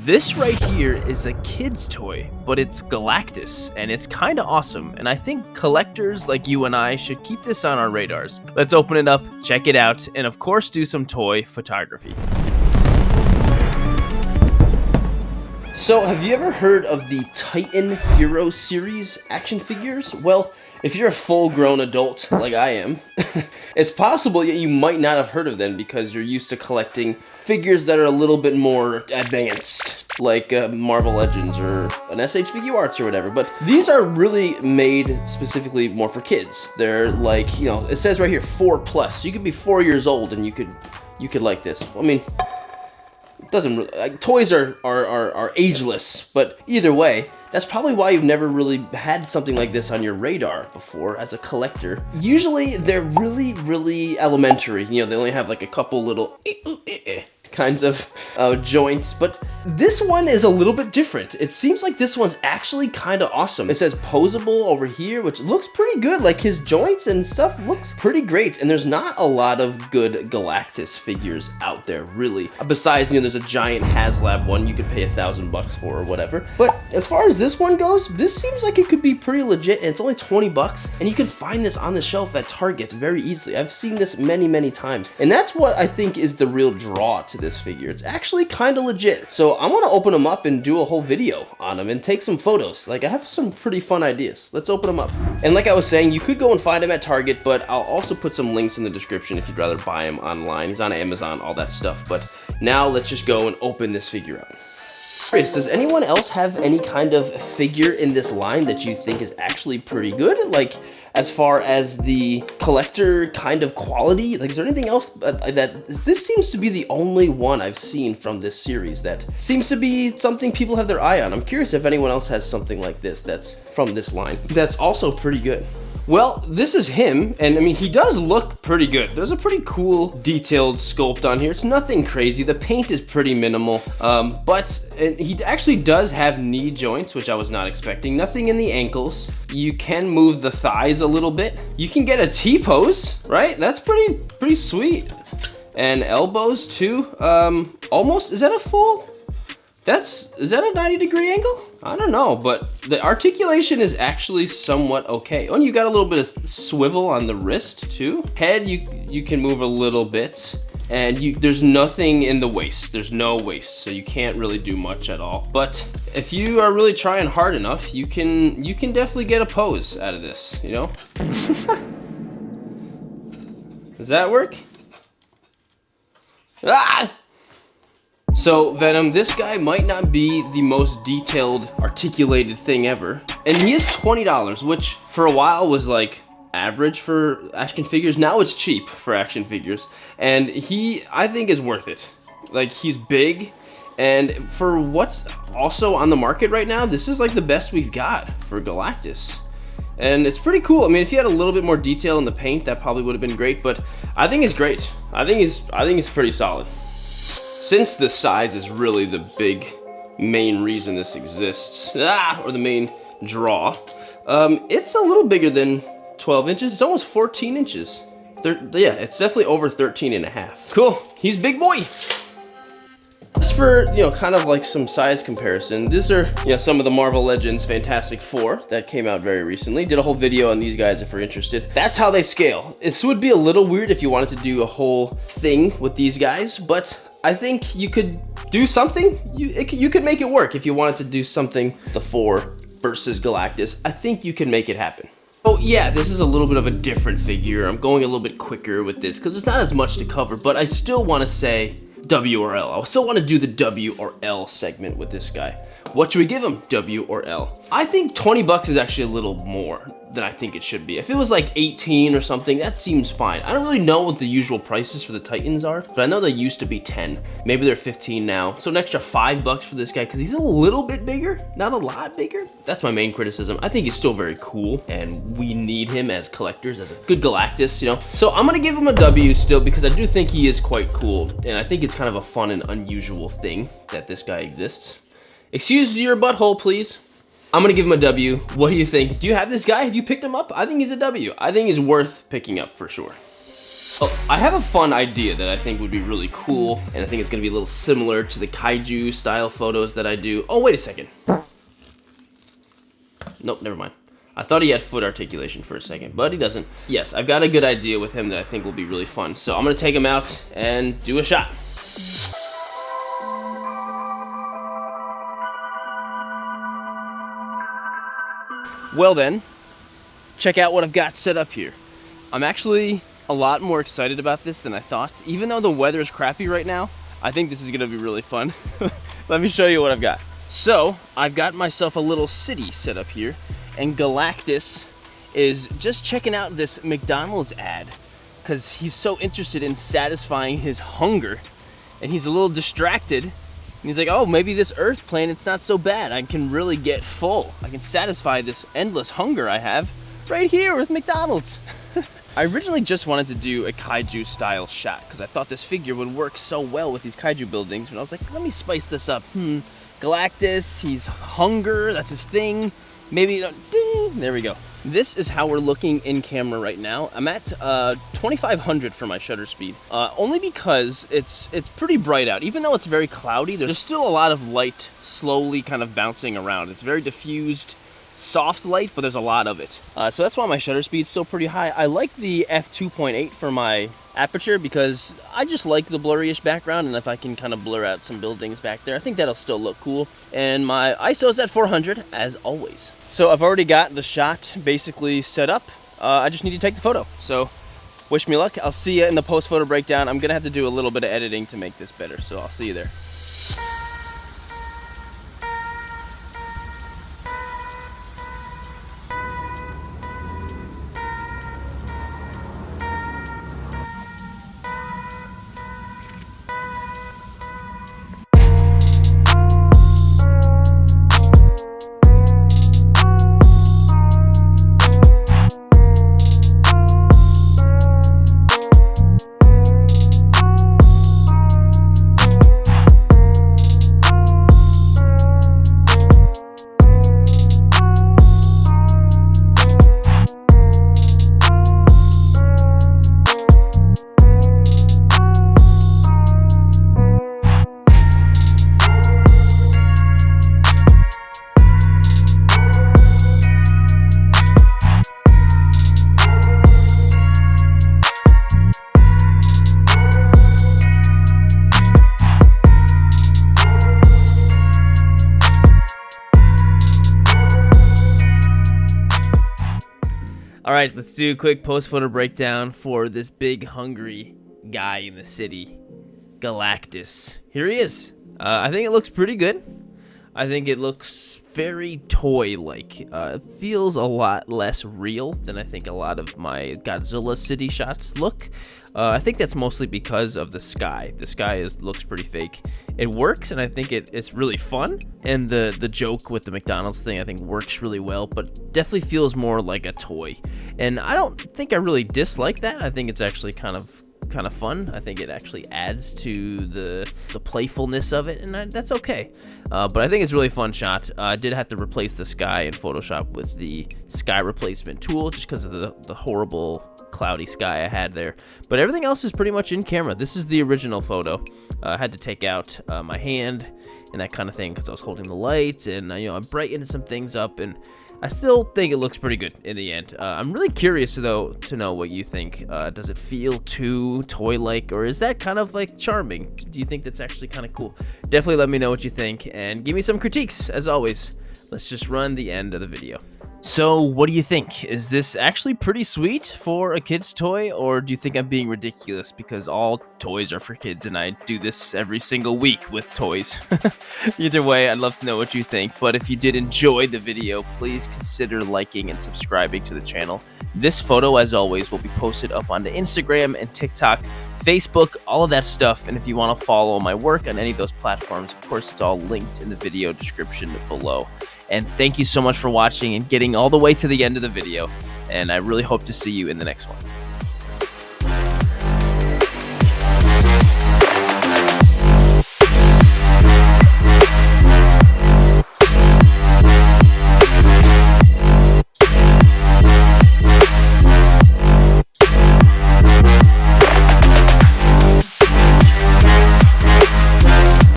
This right here is a kid's toy, but it's Galactus, and it's kind of awesome, and I think collectors like you and I should keep this on our radars. Let's open it up, check it out, and of course do some toy photography. So, have you ever heard of the Titan Hero series action figures? Well, if you're a full-grown adult like I am, it's possible that you might not have heard of them because you're used to collecting figures that are a little bit more advanced, like Marvel Legends or an SH Figure Arts or whatever. But these are really made specifically more for kids. They're like, you know, it says right here 4+. So you could be 4 years old and you could like this. I mean, doesn't really, like, toys are ageless, but either way, that's probably why you've never really had something like this on your radar before as a collector. Usually they're really elementary. You know, they only have like a couple little kinds of joints, but this one is a little bit different. It seems like this one's actually kind of awesome. It says posable over here, which looks pretty good. Like his joints and stuff looks pretty great, and there's not a lot of good Galactus figures out there, really. Besides, you know, there's a giant HasLab one you could pay $1,000 for or whatever. But as far as this one goes, this seems like it could be pretty legit, and it's only 20 bucks, and you can find this on the shelf at Target very easily. I've seen this many times, and that's what I think is the real draw to this figure. It's actually kind of legit. So I want to open them up and do a whole video on them and take some photos. Like, I have some pretty fun ideas. Let's open them up. And like I was saying, you could go and find them at Target, but I'll also put some links in the description if you'd rather buy him online. He's on Amazon, all that stuff. But now let's just go and open this figure up. Does anyone else have any kind of figure in this line that you think is actually pretty good? Like, as far as the collector kind of quality, like, is there anything else this seems to be the only one I've seen from this series that seems to be something people have their eye on. I'm curious if anyone else has something like this that's from this line that's also pretty good. Well, this is him, and I mean, he does look pretty good. There's a pretty cool detailed sculpt on here. It's nothing crazy. The paint is pretty minimal, but he actually does have knee joints, which I was not expecting. Nothing in the ankles. You can move the thighs a little bit. You can get a T-pose, right? That's pretty sweet. And elbows too. Almost, is that a full? Is that a 90-degree angle? I don't know, but the articulation is actually somewhat okay. Oh, and you got a little bit of swivel on the wrist too. Head, you can move a little bit, and there's nothing in the waist. There's no waist, so you can't really do much at all. But if you are really trying hard enough, you can definitely get a pose out of this, you know? Does that work? Ah! So, Venom, this guy might not be the most detailed, articulated thing ever. And he is $20, which for a while was like average for action figures. Now it's cheap for action figures. And he, I think, is worth it. Like, he's big. And for what's also on the market right now, this is like the best we've got for Galactus. And it's pretty cool. I mean, if he had a little bit more detail in the paint, that probably would have been great. But I think it's great. I think it's pretty solid. Since the size is really the big main reason this exists, or the main draw, it's a little bigger than 12 inches. It's almost 14 inches. Yeah, it's definitely over 13 and a half. Cool, he's big boy. Just for, you know, kind of like some size comparison, these are, you know, some of the Marvel Legends Fantastic Four that came out very recently. Did a whole video on these guys if you're interested. That's how they scale. This would be a little weird if you wanted to do a whole thing with these guys, but I think you could do something. You could make it work if you wanted to do something. The Four versus Galactus. I think you can make it happen. Oh yeah, this is a little bit of a different figure. I'm going a little bit quicker with this because there's not as much to cover, but I still want to say W or L. I still want to do the W or L segment with this guy. What should we give him, W or L? I think 20 bucks is actually a little more than I think it should be. If it was like 18 or something, that seems fine. I don't really know what the usual prices for the Titans are, but I know they used to be 10. Maybe they're 15 now. So an extra 5 bucks for this guy because he's a little bit bigger, not a lot bigger. That's my main criticism. I think he's still very cool, and we need him as collectors, as a good Galactus, you know? So I'm gonna give him a W still because I do think he is quite cool, and I think it's kind of a fun and unusual thing that this guy exists. Excuse your butthole, please. I'm gonna give him a W. What do you think? Do you have this guy? Have you picked him up? I think he's a W. I think he's worth picking up for sure. I have a fun idea that I think would be really cool, and I think it's gonna be a little similar to the kaiju style photos that I do. Oh, wait a second. Nope, never mind. I thought he had foot articulation for a second, but he doesn't. Yes, I've got a good idea with him that I think will be really fun. So I'm gonna take him out and do a shot. Well then, check out what I've got set up here. I'm actually a lot more excited about this than I thought. Even though the weather is crappy right now, I think this is gonna be really fun. Let me show you what I've got. So, I've got myself a little city set up here, and Galactus is just checking out this McDonald's ad because he's so interested in satisfying his hunger, and he's a little distracted. And he's like, oh, maybe this Earth planet's not so bad. I can really get full. I can satisfy this endless hunger I have right here with McDonald's. I originally just wanted to do a kaiju style shot because I thought this figure would work so well with these kaiju buildings, but I was like, let me spice this up. Galactus, he's hunger, that's his thing. Maybe, ding, there we go. This is how we're looking in camera right now. I'm at 2500 for my shutter speed, only because it's pretty bright out. Even though it's very cloudy, there's still a lot of light slowly kind of bouncing around. It's very diffused, soft light, but there's a lot of it. So that's why my shutter speed's still pretty high. I like the f2.8 for my aperture because I just like the blurry-ish background, and if I can kind of blur out some buildings back there, I think that'll still look cool. And my ISO's at 400, as always. So I've already got the shot basically set up. I just need to take the photo. So wish me luck. I'll see you in the post-photo breakdown. I'm gonna have to do a little bit of editing to make this better, so I'll see you there. All right, let's do a quick post-photo breakdown for this big, hungry guy in the city, Galactus. Here he is. I think it looks pretty good. I think it looks very toy-like. It feels a lot less real than I think a lot of my Godzilla city shots look. I think that's mostly because of the sky. The sky looks pretty fake. It works, and I think it's really fun. And the joke with the McDonald's thing, I think, works really well, but definitely feels more like a toy. And I don't think I really dislike that. I think it's actually kind of fun. I think it actually adds to the playfulness of it, and that's okay. But I think it's a really fun shot. I did have to replace the sky in Photoshop with the sky replacement tool just because of the horrible cloudy sky I had there. But everything else is pretty much in camera. This is the original photo. I had to take out my hand and that kind of thing because I was holding the lights, and I brightened some things up, and I still think it looks pretty good in the end. I'm really curious, though, to know what you think. Does it feel too toy-like, or is that kind of, like, charming? Do you think that's actually kind of cool? Definitely let me know what you think, and give me some critiques, as always. Let's just run the end of the video. So, what do you think? Is this actually pretty sweet for a kid's toy, or do you think I'm being ridiculous because all toys are for kids and I do this every single week with toys? Either way, I'd love to know what you think, but if you did enjoy the video, please consider liking and subscribing to the channel. This photo, as always, will be posted up onto Instagram and TikTok, Facebook, all of that stuff, and if you want to follow my work on any of those platforms, of course, it's all linked in the video description below. And thank you so much for watching and getting all the way to the end of the video. And I really hope to see you in the next one.